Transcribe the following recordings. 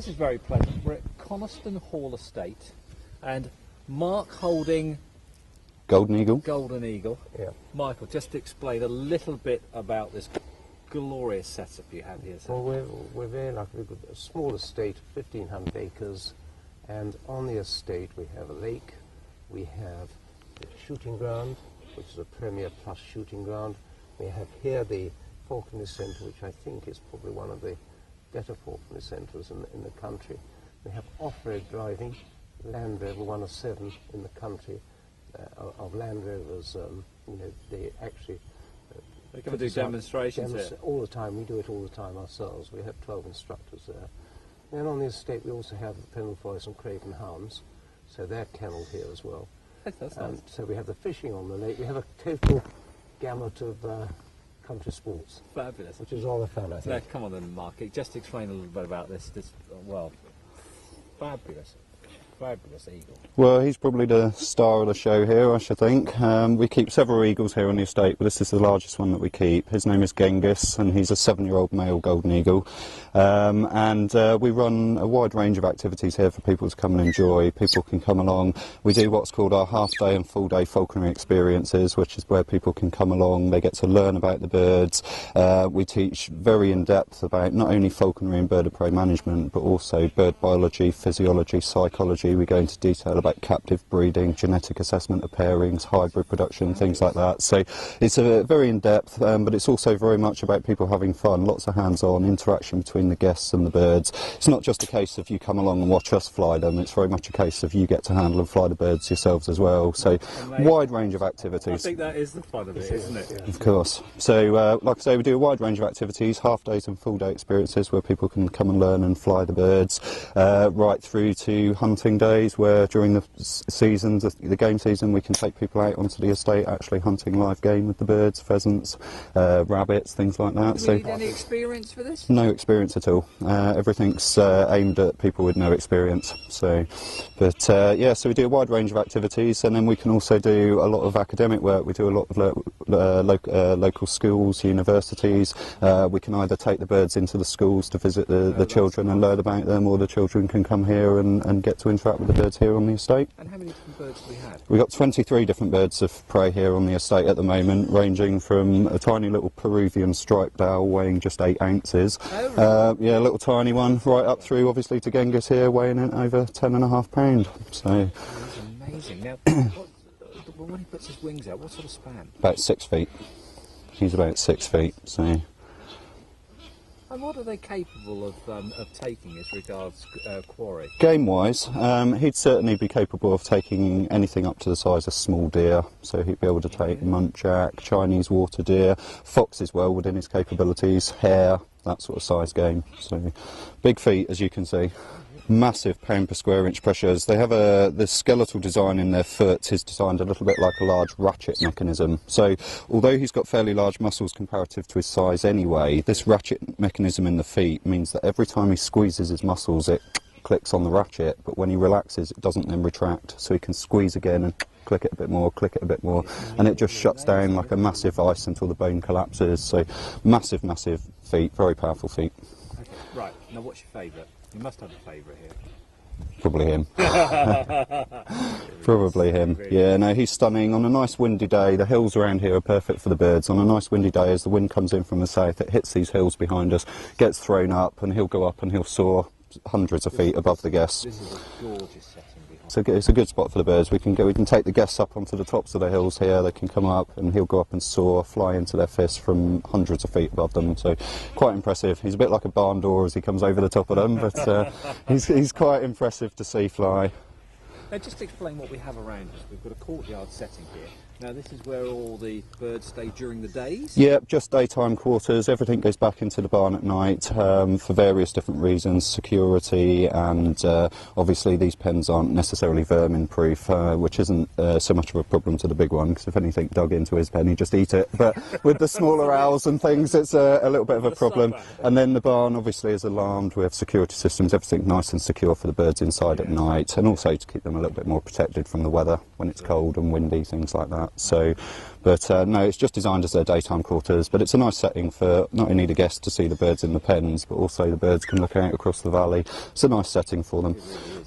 this is very pleasant. We're at Coniston Hall Estate, and Mark holding Golden Eagle. Golden Eagle. Yeah. Michael, just to explain a little bit about this glorious setup you have here. Well, we're very lucky. We've got a small estate, 1,500 acres, and on the estate we have a lake, we have a shooting ground, which is a Premier Plus shooting ground. We have here the Falconry Centre, which I think is probably one of the better Falconry Centres in the country. We have off-road driving, Land Rover, one of 7 in the country of Land Rovers. You know, they actually They come and do demonstrations here. all the time. We do it all the time ourselves. We have 12 instructors there. And on the estate we also have the Pennell Forest and Craven Hounds, so they're kennelled here as well. That's nice. So we have the fishing on the lake. We have a total gamut of country sports, Fabulous. which is rather fun, I Now, think. come on then, Mark. Just explain a little bit about this. Well, fabulous. Fabulous eagle. Well, he's probably the star of the show here, I should think. We keep several eagles here on the estate, but this is the largest one that we keep. His name is Genghis, and he's a 7-year-old male golden eagle. We run a wide range of activities here for people to come and enjoy. People can come along. We do what's called our half-day and full-day falconry experiences, which is where people can come along. They get to learn about the birds. We teach very in-depth about not only falconry and bird of prey management, but also bird biology, physiology, psychology. We go into detail about captive breeding, genetic assessment of pairings, hybrid production, things like that. So it's a very in-depth, but it's also very much about people having fun, lots of hands-on interaction between the guests and the birds. It's not just a case of you come along and watch us fly them, it's very much a case of you get to handle and fly the birds yourselves as well. So wide range of activities. I think that is the fun of it, isn't it? Of course. So, like I say, we do a wide range of activities, half-days and full-day experiences where people can come and learn and fly the birds, right through to hunting days where during the seasons, the game season, we can take people out onto the estate actually hunting live game with the birds, pheasants, rabbits, things like that. Do we need any experience for this? No experience at all. Everything's aimed at people with no experience. So, but yeah, so we do a wide range of activities, and then we can also do a lot of academic work. We do a lot of local schools, universities. We can either take the birds into the schools to visit the children and learn about them, or the children can come here and get to interact with the birds here on the estate. And how many different birds do we have? We've got 23 different birds of prey here on the estate at the moment, ranging from a tiny little Peruvian striped owl weighing just 8 ounces. Oh, really? Yeah, a little tiny one, right up through obviously to Genghis here, weighing in over 10.5 pounds. So That's amazing. Now, when he puts his wings out, what sort of span? about 6 feet. He's about 6 feet. So. And what are they capable of taking as regards quarry? Game-wise, he'd certainly be capable of taking anything up to the size of small deer, so he'd be able to take muntjac, Chinese water deer, fox as well within his capabilities, hare, that sort of size game. So big feet, as you can see. Massive pound per square inch pressures. They have the skeletal design in their foot is designed a little bit like a large ratchet mechanism. So although he's got fairly large muscles comparative to his size anyway, this ratchet mechanism in the feet means that every time he squeezes his muscles it clicks on the ratchet, but when he relaxes it doesn't then retract, so he can squeeze again and click it a bit more, click it a bit more, and it just shuts down like a massive ice until the bone collapses. So massive feet, very powerful feet. Okay. Right, now what's your favourite? You must have a favourite here. Probably him. Probably him. Yeah, no, he's stunning. On a nice windy day, the hills around here are perfect for the birds. On a nice windy day, as the wind comes in from the south, it hits these hills behind us, gets thrown up, and he'll go up and he'll soar hundreds of feet above the guests. This is a gorgeous setting behind. So it's a good spot for the birds. We can take the guests up onto the tops of the hills here. They can come up and he'll go up and soar, fly into their fists from hundreds of feet above them. So quite impressive. He's a bit like a barn door as he comes over the top of them, but he's quite impressive to see fly. Now just explain what we have around us. We've got a courtyard setting here. Now this is where all the birds stay during the days? Yep, just daytime quarters. Everything goes back into the barn at night for various different reasons, security, and obviously these pens aren't necessarily vermin proof, which isn't so much of a problem to the big one, because if anything dug into his pen he'd just eat it. But with the smaller owls and things it's a little bit of a problem. And then the barn obviously is alarmed. We have security systems, everything nice and secure for the birds inside at night, and also to keep them a little bit more protected from the weather when it's cold and windy, things like that. that. So, but no, it's just designed as their daytime quarters, but it's a nice setting for not only the guests to see the birds in the pens, but also the birds can look out across the valley. It's a nice setting for them.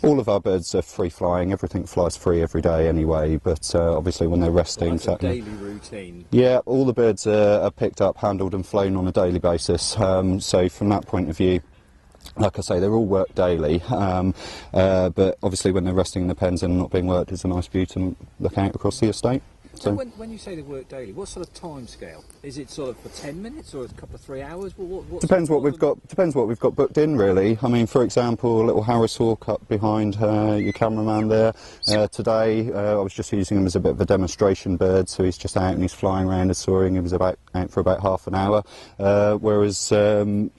All of our birds are free flying, everything flies free every day anyway, but obviously when they're resting... That's a daily routine. Yeah, all the birds are picked up, handled and flown on a daily basis, so from that point of view, like I say, they're all worked daily, but obviously when they're resting in the pens and not being worked, it's a nice view to look out across the estate. So when you say they work daily, what sort of time scale? Is it sort of for 10 minutes or a couple of 3 hours? Depends what we've got. Depends what we've got booked in, really. I mean, for example, a little Harris hawk up behind your cameraman there. Today, I was just using him as a bit of a demonstration bird, so he's just out and he's flying around and soaring. He was out for about half an hour, whereas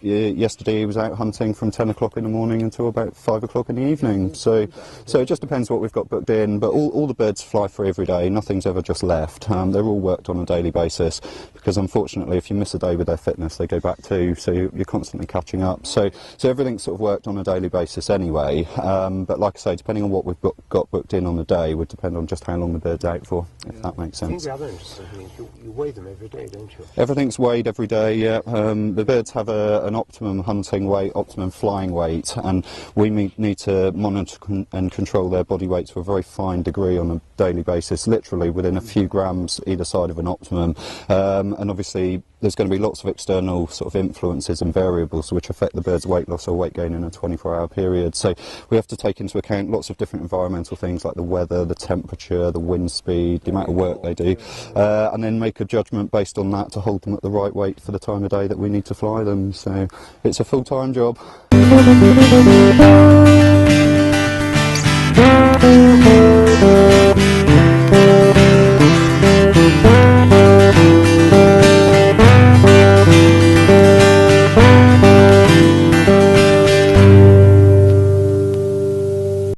yesterday he was out hunting from 10 o'clock in the morning until about 5 o'clock in the evening. So it just depends what we've got booked in. But all the birds fly free every day. Nothing's ever just left. They're all worked on a daily basis, because unfortunately if you miss a day with their fitness they go back too, so you're constantly catching up. So everything's sort of worked on a daily basis anyway, but like I say, depending on what we've got booked in on the day would depend on just how long the bird's out for, if that makes sense. I think the other interesting thing is you weigh them every day, don't you? Everything's weighed every day, yeah. The birds have an optimum hunting weight, optimum flying weight, and we need to monitor and control their body weight to a very fine degree on a daily basis, literally within a few grams either side of an optimum, and obviously there's going to be lots of external sort of influences and variables which affect the bird's weight loss or weight gain in a 24-hour period, so we have to take into account lots of different environmental things like the weather, the temperature, the wind speed, the amount of work they do, and then make a judgment based on that to hold them at the right weight for the time of day that we need to fly them. So it's a full-time job.